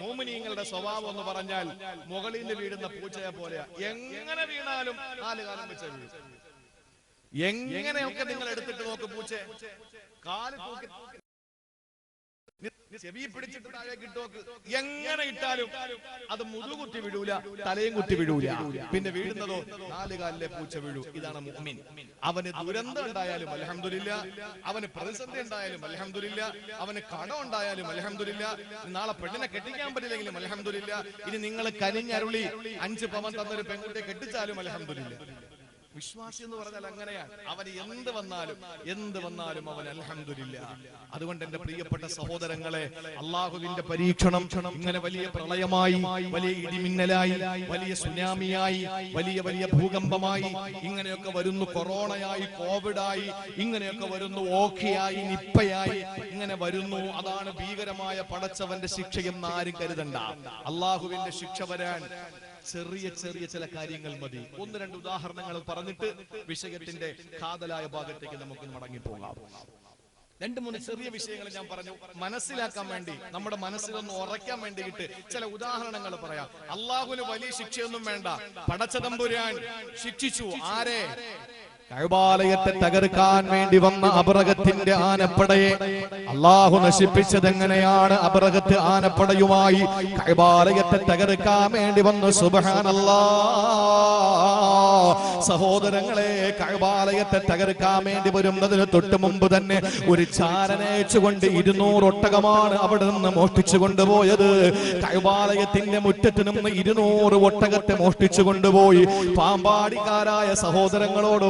മുഅ്മിനീങ്ങളുടെ സ്വഭാവം എന്ന് പറഞ്ഞാൽ മുകളിൽ നിന്ന് വീഴുന്ന പൂച്ചയെ പോലെയാ. എങ്ങനെ വീണാലും 4 കാലം വെച്ച് വീഴും. എങ്ങനെയൊക്കെ നിങ്ങൾ എടുത്തിട്ട് നോക്ക്, പൂച്ച കാല് തൂക്കി ചെവി പിടിച്ചിട്ട് താഴേക്ക് ഇട്ടോക്ക്, എങ്ങനെ ഇട്ടാലും അത് മുതുകുത്തി വീഴൂല, തലയും കുത്തി വീഴൂല. പിന്നെ വീഴുന്നതോ 4 കാലിലെ പൂച്ച വീഴൂ. ഇതാണ് മുഅ്മിൻ. അവന് ദുരന്തം ഉണ്ടായാലും അൽഹംദുലില്ലാഹ്, അവന് പ്രതിസന്ധി ഉണ്ടായാലും അൽഹംദുലില്ലാഹ്, അവന് കടം ഉണ്ടായാലും അൽഹംദുലില്ലാഹ്, നാളെ പെണ്ണിനെ കെട്ടിക്കാൻ പറ്റില്ലെങ്കിലും അൽഹംദുലില്ലാഹ്, ഇനി നിങ്ങൾ കനിഞ്ഞരുളി 5 പവൻ തന്നൊരു പെൺകുട്ടിയെ കെട്ടിച്ചാലും അൽഹംദുലില്ലാഹ്. വിശ്വാസി എന്ന് പറഞ്ഞാൽ അങ്ങനെയാണ്. അവന് എന്ത് വന്നാലും അവൻ അൽഹംദുലില്ലാഹ്. അതുകൊണ്ട് എന്റെ പ്രിയപ്പെട്ട സഹോദരങ്ങളെ, അള്ളാഹുവിന്റെ പരീക്ഷണം ഇങ്ങനെ വലിയ പ്രളയമായി, വലിയ ഇടിമിന്നലായി, വലിയ സുനാമിയായി, വലിയ ഭൂകമ്പമായി ഇങ്ങനെയൊക്കെ വരുന്നു. കൊറോണയായി, കോവിഡായി, ഇങ്ങനെയൊക്കെ വരുന്നു. ഓഖിയായി, നിപ്പയായി ഇങ്ങനെ വരുന്നു. അതാണ് ഭീകരമായ പടച്ചവന്റെ ശിക്ഷയെന്ന് ആരും കരുതണ്ട. അള്ളാഹുവിന്റെ ശിക്ഷ വരാൻ ചെറിയ ചില കാര്യങ്ങൾ മതി. 1-2 ഉദാഹരണങ്ങൾ പറഞ്ഞിട്ട് വിഷയത്തിന്റെ കാതലായ ഭാഗത്തേക്ക് നമുക്ക് മടങ്ങിപ്പോകാം. 2-3 ചെറിയ വിഷയങ്ങൾ ഞാൻ പറഞ്ഞു മനസ്സിലാക്കാൻ വേണ്ടി, നമ്മുടെ മനസ്സിലൊന്ന് ഉറയ്ക്കാൻ വേണ്ടിയിട്ട് ചില ഉദാഹരണങ്ങൾ പറയാം. അള്ളാഹുവിന് വലിയ ശിക്ഷയൊന്നും വേണ്ട. പടച്ച തമ്പുരാൻ ശിക്ഷിച്ചു ആരെ? കഅബാലയത്തെ തകർക്കാൻ വേണ്ടി വന്ന അബ്രഹത്തിന്റെ ആനപ്പടയെ അള്ളാഹു നശിപ്പിച്ചത് എങ്ങനെയാണ്? അബ്രഹത്ത് ആനപ്പടയുമായി കഅബാലയത്തെ തകർക്കാൻ വേണ്ടി വന്നു. സുബ്ഹാനല്ലാഹ്. സഹോദരങ്ങളെ, കഅബാലയത്തെ തകർക്കാൻ വേണ്ടി വരുന്നതിന് തൊട്ട് മുമ്പ് തന്നെ ഒരു ചാരനയച്ചുകൊണ്ട് 200 ഒട്ടകമാണ് അവിടെ നിന്ന് മോഷ്ടിച്ചു കൊണ്ടുപോയത്. കഅബാലയത്തിന്റെ മുറ്റത്ത് നിന്ന് 200 ഒട്ടകത്തെ മോഷ്ടിച്ചു കൊണ്ടുപോയി. പാമ്പാടിക്കാരായ സഹോദരങ്ങളോട്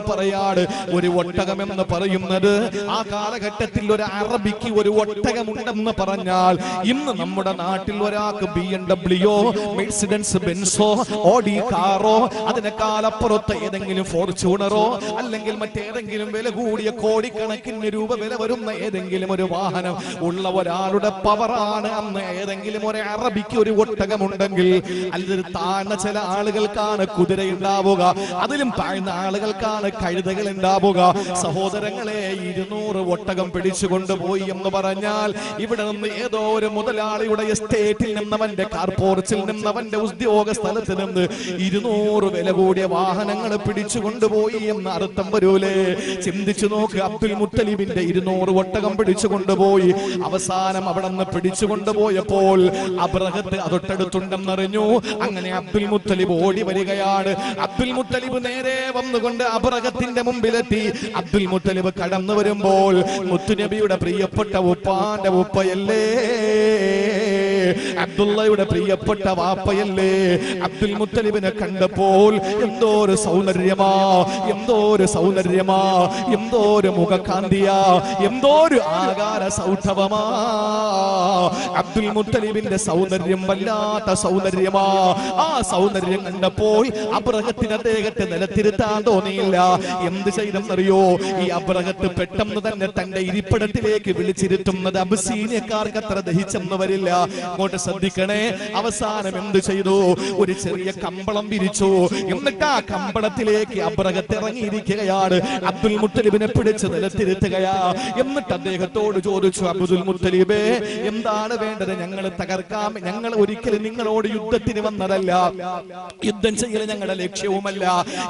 ഒരു ഒട്ടകം എന്ന് പറയുന്നത് ആ കാലഘട്ടത്തിൽ ഒരു അറബിക്ക് ഒരു ഒട്ടകമുണ്ടെന്ന് പറഞ്ഞാൽ, ഇന്ന് നമ്മുടെ നാട്ടിൽ ഒരാൾക്ക് BMW, മെഴ്സിഡൻസ് ബെൻസോ, ഓഡി കാറോ, അതിനേക്കാൾ അപ്പുറത്ത് ഏതെങ്കിലും ഫോർച്യൂണറോ അല്ലെങ്കിൽ മറ്റേതെങ്കിലും വില കൂടിയ കോടിക്കണക്കിന് രൂപ വില വരുന്ന ഏതെങ്കിലും ഒരു വാഹനം ഉള്ള ഒരാളുടെ പവറാണ് അന്ന് ഏതെങ്കിലും ഒരു അറബിക്ക് ഒരു ഒട്ടകമുണ്ടെങ്കിൽ. അതിൽ താഴ്ന്ന ചില ആളുകൾക്കാണ് കുതിര ഉണ്ടാവുക, അതിലും താഴ്ന്ന ആളുകൾക്കാണ് കഴുതകൾ ഉണ്ടാവുക. സഹോദരങ്ങളെ, 200 ഒട്ടകം പിടിച്ചു കൊണ്ടുപോയി എന്ന് പറഞ്ഞാൽ ഇവിടെ നിന്ന് ഏതോ ഒരു മുതലാളിയുടെ എസ്റ്റേറ്റിൽ നിന്ന്, അവന്റെ കാർ പോർച്ചിൽ നിന്ന്, അവന്റെ ഉദ്യോഗ സ്ഥലത്ത് നിന്ന് 200 വില കൂടിയ വാഹനങ്ങൾ പിടിച്ചു കൊണ്ടുപോയി എന്ന് അർത്ഥം വരൂലേ? ചിന്തിച്ചു നോക്ക്. അബ്ദുൽ മുത്തലിബിന്റെ 200 ഒട്ടകം പിടിച്ചു കൊണ്ടുപോയി. അവസാനം അവിടെ നിന്ന് പിടിച്ചു കൊണ്ടുപോയപ്പോൾ അബ്രഹത്ത് അതൊട്ടടുത്തുണ്ടെന്നറിഞ്ഞു. അങ്ങനെ അബ്ദുൽ മുത്തലിബ് ഓടി വരികയാണ്. അബ്ദുൽ മുത്തലിബ് നേരെ വന്നുകൊണ്ട് അബ്രഹത്തിന്റെ മുമ്പിലെത്തി. അബ്ദുൽ മുത്തലിബ് കടന്നു വരുമ്പോൾ മുത്തുനബിയുടെ പ്രിയപ്പെട്ട ഉപ്പാന്റെ ഉപ്പയല്ലേ, അബ്ദുള്ളയുടെ പ്രിയപ്പെട്ട വാപ്പയല്ലേ? അബ്ദുൽ മുത്തലിബിനെ കണ്ടപ്പോൾ എന്തോ ഒരു സൗന്ദര്യമാ, എന്തോ ഒരു മുഖകാന്തിയാ, എന്തോ ഒരു ആകാര സൗഷ്ഠവമാ. അബ്ദുൽ മുത്തലിബിന്റെ സൗന്ദര്യം വല്ലാത്ത സൗന്ദര്യമാ. ആ സൗന്ദര്യം കണ്ടപ്പോൾ അബ്രഹത്തിന് അദ്ദേഹത്തെ നിലത്തിരുത്താൻ തോന്നിയില്ല. എന്ത് ചെയ്തെന്നറിയോ? ഈ അബ്രഹത്ത് പെട്ടെന്ന് തന്നെ തന്റെ ഇരിപ്പിടത്തിലേക്ക് വിളിച്ചിരുത്തുന്നത് അബസീനിയക്കാർക്ക് അത്ര ദഹിച്ചെന്ന് വരില്ല. അങ്ങോട്ട് ശ്രദ്ധിക്കണേ. അവസാനം എന്ത് ചെയ്തു? ഒരു ചെറിയ കമ്പളം വിരിച്ചു. എന്നിട്ട് ആ കമ്പളത്തിലേക്ക് അബ്രഹത്ത് ഇറങ്ങിയിരിക്കുകയാണ്. അബ്ദുൽ മുത്തലിബിനെ പിടിച്ച് നിലത്തിരുത്തുകയാ. എന്നിട്ട് അദ്ദേഹത്തോട് ചോദിച്ചു, അബ്ദുൽ മുത്തലിബേ, എന്താണ് വേണ്ടത്? ഞങ്ങൾ തകർക്കാം. ഞങ്ങൾ ഒരിക്കലും നിങ്ങളോട് യുദ്ധത്തിന് വന്നതല്ല, യുദ്ധം ചെയ്യൽ ഞങ്ങളുടെ ലക്ഷ്യവുമല്ല.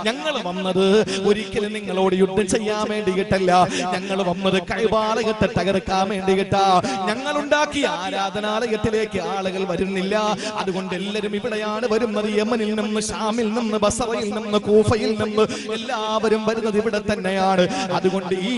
ഞങ്ങൾ വന്നത് ഒരിക്കലും നിങ്ങളോട് യുദ്ധം ചെയ്യാൻ വേണ്ടിയിട്ടല്ല. ഞങ്ങൾ വന്നത് കഅബാലയത്തെ തകർക്കാൻ വേണ്ടിയിട്ടാ. ഞങ്ങൾ ഉണ്ടാക്കിയ ആരാധനാലയത്തിലേക്ക് ആളുകൾ വരുന്നില്ല. അതുകൊണ്ട് എല്ലാവരും ഇവിടെയാണ് വരുന്നത്. യമനിൽ നിന്ന്, ഷാമിൽ നിന്ന്, ബസറയിൽ നിന്ന്, കൂഫയിൽ നിന്ന് എല്ലാവരും വരുന്നത് ഇവിടെ തന്നെയാണ്. അതുകൊണ്ട് ഈ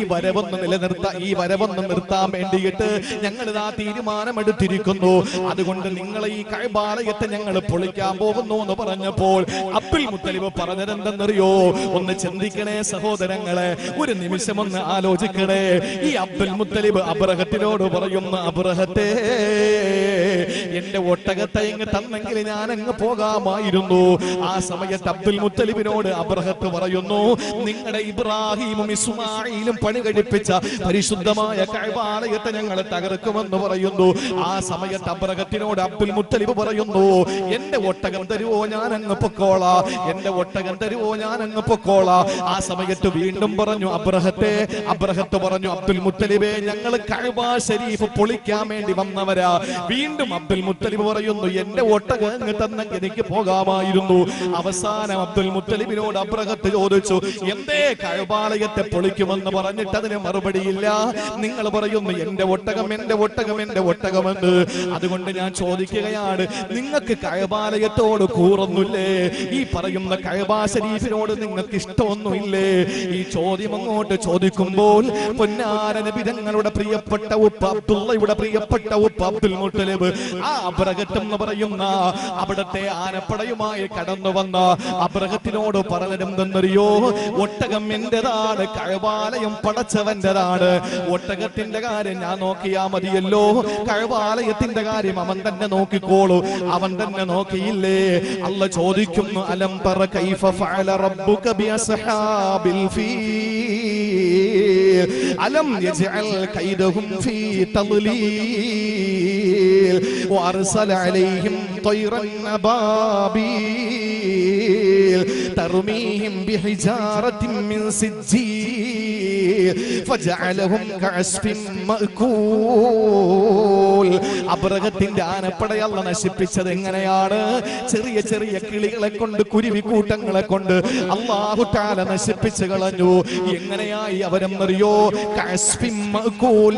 വരവൊന്ന് നിർത്താൻ വേണ്ടിയിട്ട് ഞങ്ങൾ ഇതാ തീരുമാനമെടുത്തിരിക്കുന്നു. അതുകൊണ്ട് നിങ്ങളെ ഈ കഅബാലയത്തെ ഞങ്ങൾ പൊളിക്കാൻ പോകുന്നു എന്ന് പറഞ്ഞപ്പോൾ അബ്ദുൽ മുത്തലിബ് പറഞ്ഞതെന്തെന്നറിയോ? ഒന്ന് ചിന്തിക്കണേ സഹോദരങ്ങളെ, ഒരു നിമിഷം ഒന്ന് ആലോചിക്കണേ. ഈ അബ്ദുൽ മുത്തലിബ് അബ്രഹത്തിനോട് പറയുന്നു, അബ്രഹത്തെ, എന്റെ ഒട്ടകത്തെ ഇങ്ങ് തന്നെങ്കിൽ ഞാൻ അങ്ങ് പോകാമായിരുന്നു. ആ സമയത്ത് അബ്ദുൽ മുത്തലിബിനോട് അബ്രഹത്ത് പറയുന്നു, നിങ്ങളുടെ ഇബ്രാഹിമും ഇസ്മായിലും പണി കഴിപ്പിച്ച പരിശുദ്ധമായ കഅബാലയത്തെ ഞങ്ങൾ തകർക്കുമെന്ന് പറയുന്നു. ആ സമയത്ത് അബ്രഹത്തിനോട് അബ്ദുൽ മുത്തലിബ് പറയുന്നു, എന്റെ ഒട്ടകം തരുവോ, ഞാൻ അങ്ങ് പൊക്കോളാ. എന്റെ ഒട്ടകം തരുവോ, ഞാൻ അങ്ങ് പൊക്കോളാ. ആ സമയത്ത് വീണ്ടും പറഞ്ഞു അബ്രഹത്ത് പറഞ്ഞു, അബ്ദുൽ മുത്തലിബേ, ഞങ്ങൾ കഅബ ശരീഫ് പൊളിക്കാൻ വേണ്ടി വന്നവരാ. വീണ്ടും അബ്ദുൽ മുത്തലിബ് പറയുന്നു, എന്റെ ഒട്ടകം അങ്ങ് തന്നെങ്കിൽ എനിക്ക് പോകാമായിരുന്നു. അവസാനം അബ്ദുൽ മുത്തലിബിനോട് അബ്രഹത്ത് ചോദിച്ചു, എന്തേ കഅബാലയത്തെ പൊളിക്കുമെന്ന് പറഞ്ഞിട്ട് അതിന് മറുപടിയില്ല. നിങ്ങൾ പറയുന്നു എന്റെ ഒട്ടകം എന്റെ ഒട്ടകം എന്റെ ഒട്ടകമെന്ന്. അതുകൊണ്ട് ഞാൻ ചോദിക്കുകയാണ്, നിങ്ങൾക്ക് കഅബാലയത്തോട് കൂറൊന്നുമില്ലേ? ഈ പറയുന്ന കഅബാ ശരീഫിനോട് നിങ്ങൾക്ക് ഇഷ്ടമൊന്നുമില്ലേ? ഈ ചോദ്യം അങ്ങോട്ട് ചോദിക്കുമ്പോൾ പൊന്നാര നബി തങ്ങളുടെ പ്രിയപ്പെട്ട ഉപ്പ അബ്ദുള്ളയുടെ പ്രിയപ്പെട്ട ഉപ്പ അബ്ദുൽ മുത്തലിബ് ആ അബ്രഹത്ത് എന്ന് പറയുന്ന അവിടത്തെ ആനപ്പടയുമായി കടന്നു വന്ന അബ്രഹത്തിനോട് പറഞ്ഞതെന്തെന്നറിയോ? ഒട്ടകം എന്റേതാണ്, കഅബാലയം പടച്ചവന്റേതാണ്. ഒട്ടകത്തിന്റെ കാര്യം ഞാൻ നോക്കിയാ മതിയല്ലോ, കഅബാലയത്തിന്റെ കാര്യം അവൻ തന്നെ നോക്കിക്കോളൂ. അവൻ തന്നെ നോക്കിയില്ലേ? അല്ലാഹ് ചോദിക്കുന്നു, അലം തറ കൈഫ ഫഅല റബ്ബുക ബിഅസ്ഹാബിൽ ഫീൽ അലം യജ്അൽ കൈദഹും ഫീ തദ്ലീൽ വഅർസല അലൈഹിം طيرا أبابيل ترميهم بحجارة من سجيل فجعلهم كعصف مأكول. അബ്രഹത്തിന്റെ ആനപ്പടയെ അല്ലാഹ് നശിപ്പിച്ചത് എങ്ങനെയാണ്? ചെറിയ ചെറിയ കിളികളെ കൊണ്ട്, കുരുവിക്കൂട്ടങ്ങളെ കൊണ്ട് അല്ലാഹു തആല നശിപ്പിച്ചു കളഞ്ഞു. എങ്ങനെയായി അവരെന്നറിയോ? കഅസ്ഫിൻ മഅകൂൽ,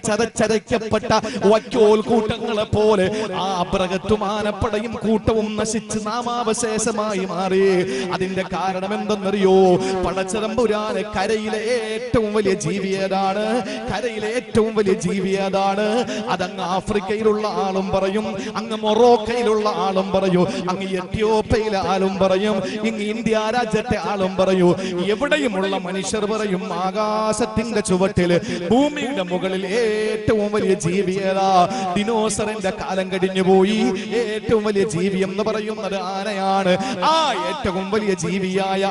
ചതച്ചരയ്ക്കപ്പെട്ട വക്കോൽ കൂട്ടങ്ങളെ പോലെ ആ അബ്രഹത്തും ആനപ്പടയും കൂട്ടവും നശിച്ച് നാമാവശേഷമായി മാറി. അതിന്റെ കാരണം എന്തെന്നറിയോ? പടച്ചതമ്പുരാന് കരയിലെ ഏറ്റവും വലിയ ജീവി ഏതാണ്? കരയിലെ ഏറ്റവും വലിയ ജീവി ഏതാണ്? അതങ്ങ് ആഫ്രിക്കയിലുള്ള ആളും പറയും, അങ്ങ് മൊറോക്കയിലുള്ള ആളും പറയും, അങ്ങ് എത്യോപ്യയിലെ ആളും പറയും, ഇങ്ങ് ഇന്ത്യ രാജ്യത്തെ ആളും പറയൂ. എവിടെയുമുള്ള മനുഷ്യർ പറയും, ആകാശത്തിന്റെ ചുവട്ടില് ഭൂമിയുടെ മുകളിൽ ഏറ്റവും വലിയ ജീവി ഏതാ? ദിനോസറിന്റെ കാലം കഴിഞ്ഞു പോയി. ഏറ്റവും വലിയ ജീവി എന്ന് പറയുന്നത് ആനയാണ്. ആ ഏറ്റവും വലിയ ജീവിയായ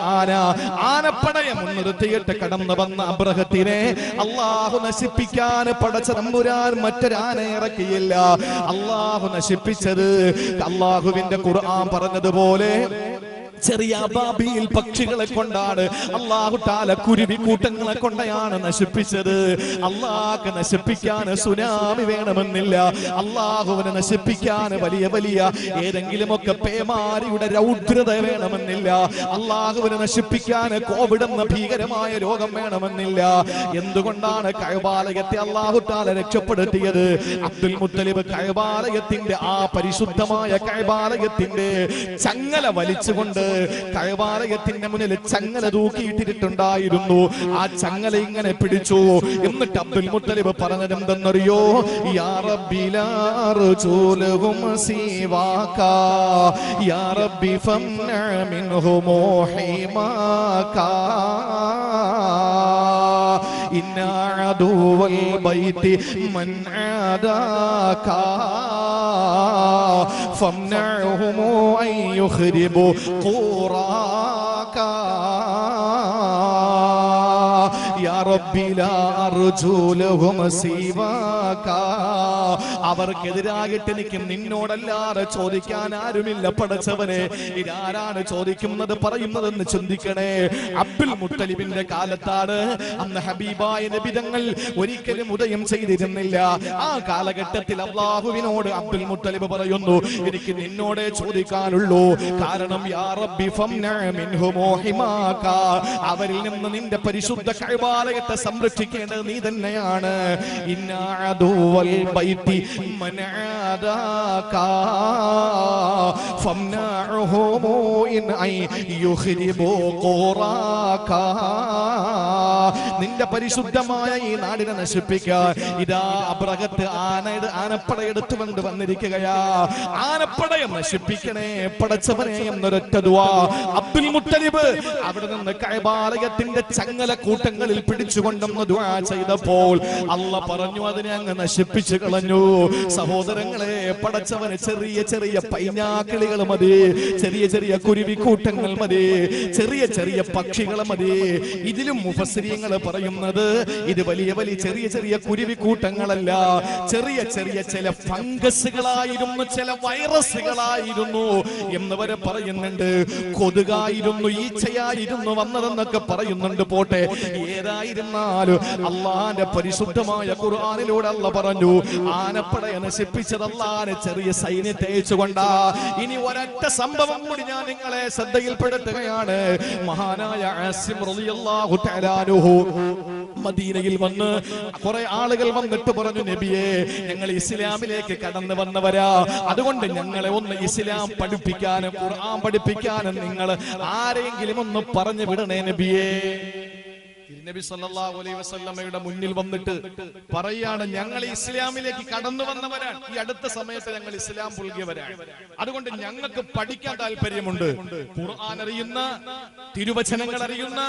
ആനപ്പടയെ മുൻനിർത്തിയിട്ട് കടന്നു വന്ന അബ്രഹത്തിനെ അല്ലാഹു നശിപ്പിക്കാൻ പടച്ച തമ്പുരാൻ മറ്റൊരാനെ ഇറക്കിയില്ല. അല്ലാഹു നശിപ്പിച്ചത് അല്ലാഹുവിന്റെ ഖുർആൻ പറഞ്ഞതുപോലെ ചെറിയ അബാബീൽ പക്ഷികളെ കൊണ്ടാണ്. അല്ലാഹു തആല കുരുവി കൂട്ടങ്ങളെ കൊണ്ടാണ് നശിപ്പിച്ചത്. അല്ലാഹു നശിപ്പിക്കാൻ സുനാമി വേണമെന്നില്ല. അല്ലാഹുവിനെ നശിപ്പിക്കാൻ വലിയ വലിയ ഏതെങ്കിലുമൊക്കെ പേമാരിയുടെ രൗദ്രത വേണമെന്നില്ല. അല്ലാഹുവിനെ നശിപ്പിക്കാൻ കോവിഡ് എന്ന ഭീകരമായ രോഗം വേണമെന്നില്ല. എന്തുകൊണ്ടാണ് കഅബാലയത്തെ അല്ലാഹു തആല രക്ഷപ്പെടുത്തിയത്? അബ്ദുൽ മുത്തലിബ് കഅബാലയത്തിന്റെ ആ പരിശുദ്ധമായ കഅബാലയത്തിന്റെ ചങ്ങല വലിച്ചുകൊണ്ട് കഅബാലയത്തിന്റെ മുന്നിൽ ചങ്ങല തൂക്കിയിട്ടിട്ടുണ്ടായിരുന്നു. ആ ചങ്ങല ഇങ്ങനെ പിടിച്ചു. എന്നിട്ട് അബ്ദുൽ മുത്തലിബ് പറഞ്ഞത് എന്തെന്നറിയോ? യാ റബ്ബി ലാ അർജൂലഹും സിവാക യാ റബ്ബി ഫംന മിൻഹും ഹിമാക ഇന്ന അദുവൽ ബൈതി മൻ ആദാക ഫംനഉഹും അൻ യുഖ്രിബു ഖുറാക യാ റബ്ബി ലാ അർജൂലഹും സിവാക. അവർക്കെതിരായിട്ട് എനിക്ക് നിന്നോടല്ലാതെ ചോദിക്കാൻ ആരുമില്ല പടച്ചവനെ. ഇതാരാണ് ചോദിക്കുന്നത് പറയുന്നതെന്ന് ചിന്തിക്കണേ. അബ്ദുൽ മുത്തലിബിന്റെ കാലത്താണ്. അന്ന് ഹബീബായ നബി തങ്ങൾ ഒരിക്കലും ഉദയം ചെയ്തിരുന്നില്ല. ആ കാലഘട്ടത്തിൽ അല്ലാഹുവിനോട് അബ്ദുൽ മുത്തലിബ് പറയുന്നു, എനിക്ക് നിന്നോടേ ചോദിക്കാനുള്ളൂ. കാരണം യാ റബ്ബി ഫംന മിൻഹും ഹിമാക, അവരിൽ നിന്ന് നിന്റെ പരിശുദ്ധ കഅബാലയത്തെ സംരക്ഷിക്കേണ്ടത് നീ തന്നെയാണ്. ഇന്ന അദുവൽ ബൈതി മൻ ആദാക ഫംനഉഹും ഇൻ ഐ യുഖ്രിബു ഖുറാക. നിന്റെ പരിശുദ്ധമായ ഈ നാടിനെ നശിപ്പിക്കാൻ ഇതാ അബ്രഹത്ത് ആനപ്പടയെടുത്തു കൊണ്ട് വന്നിരിക്കുകയാ. ആനപ്പടയെ നശിപ്പിക്കണേ പടച്ചവനെ എന്നൊരൊറ്റ ദുആ അബ്ദുൽ മുത്തലിബ് അവിടെ നിന്ന് കഅബാലയത്തിന്റെ ചങ്ങല കൂട്ടങ്ങളിൽ പിടിച്ചുകൊണ്ടെന്ന് ദുആ ചെയ്തപ്പോൾ അല്ലാഹ് പറഞ്ഞു, അതിനെ അങ്ങ് നശിപ്പിച്ചു കളഞ്ഞു. സഹോദരങ്ങളെ, പടച്ചവന് ചെറിയ ചെറിയ പൈനാക്കിളികൾ മതി, ചെറിയ ചെറിയ കുരുവിക്കൂട്ടങ്ങൾ മതി, ചെറിയ ചെറിയ പക്ഷികൾ മതി. ഇതിലും മുഫസ്സിരീങ്ങൾ പറയുന്നത് ഇത് വലിയ വലിയ ചെറിയ ചെറിയ കുരുവിക്കൂട്ടങ്ങളല്ല, ചെറിയ ചെറിയ ചില ഫംഗസുകളായിരുന്നു, ചില വൈറസുകളായിരുന്നു എന്ന് വരെ പറയുന്നുണ്ട്. കൊതുകായിരുന്നു, ഈച്ചയായിരുന്നു വന്നതെന്നൊക്കെ പറയുന്നുണ്ട്. പോട്ടെ, ഏതായിരുന്നാലും അള്ളാന്റെ പരിശുദ്ധമായ ഖുർആനിലൂടെ അല്ലാഹ് പറഞ്ഞു, ആനപ്പടയെ നശിപ്പിച്ചത് അള്ളാനെ ചെറിയ സൈന്യത്തെ അയച്ചുകൊണ്ടാ. ഇനി ഒരൊറ്റ സംഭവം കൂടി ഞാൻ നിങ്ങളെ ശ്രദ്ധയിൽപ്പെടുത്തുകയാണ്. മഹാനായ ആസിം റളിയല്ലാഹു തആല അൻഹു മദീനയിൽ വന്ന് കുറെ ആളുകൾ വന്നിട്ട് പറഞ്ഞു, നബിയേ, ഞങ്ങൾ ഇസ്ലാമിലേക്ക് കടന്നു വന്നവരാ, അതുകൊണ്ട് ഞങ്ങളെ ഒന്ന് ഇസ്ലാം പഠിപ്പിക്കാനും ഖുർആൻ പഠിപ്പിക്കാനും നിങ്ങൾ ആരെങ്കിലും ഒന്ന് പറഞ്ഞു വിടണേ നബിയേ. നബി സല്ലല്ലാഹു അലൈഹി വസല്ലമയുടെ മുന്നിൽ വന്നിട്ട് പറയാണ്, ഞങ്ങൾ ഇസ്ലാമിലേക്ക് കടന്നു വന്നവരാണ്, ഈ അടുത്ത സമയത്ത് ഞങ്ങൾ ഇസ്ലാം പുൽകിയവരാണ്, അതുകൊണ്ട് ഞങ്ങൾക്ക് പഠിക്കാൻ താല്പര്യമുണ്ട്. ഖുർആൻ അറിയുന്ന, തിരുവചനങ്ങൾ അറിയുന്ന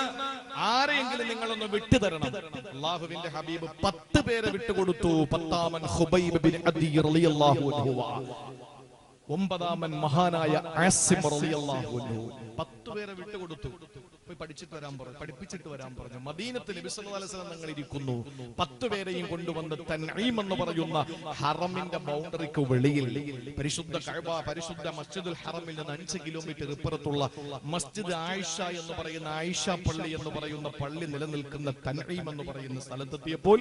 ആരെയെങ്കിലും നിങ്ങളൊന്ന് വിട്ടുതരണം. അല്ലാഹുവിന്റെ ഹബീബ് 10 പേരെ വിട്ടുകൊടുത്തു. 10-ാമൻ ഖുബൈബ് ബിൻ അദി റളിയല്ലാഹു അൻഹു, 9-ാമൻ മഹാനായ ആസിം റളിയല്ലാഹു അൻഹു. 10 പേരെ വിട്ടുകൊടുത്തു. പഠിച്ചിട്ട് വരാൻ പറഞ്ഞു, പഠിപ്പിച്ചിട്ട് വരാൻ പറഞ്ഞു. മദീനത്തിൽ നബി സല്ലല്ലാഹു അലൈഹി വസല്ലം തങ്ങൾ ഇരിക്കുന്നു. 10 പേരെയും കൊണ്ടുവന്ന് തൻഈം എന്ന് പറയുന്ന ഹറമിന്റെ ബൗണ്ടറിക്ക് വെളിയിൽ, പരിശുദ്ധ കഅബ, പരിശുദ്ധ മസ്ജിദുൽ ഹറമിൽ നിന്ന് 5 കിലോമീറ്റർ ഇപ്പുറത്തുള്ള മസ്ജിദ് ആയിഷ എന്ന് പറയുന്ന, ആയിഷ പള്ളി എന്ന് പറയുന്ന പള്ളി നിലനിൽക്കുന്ന തൻഈം എന്ന് പറയുന്ന സ്ഥലത്തെത്തിയപ്പോൾ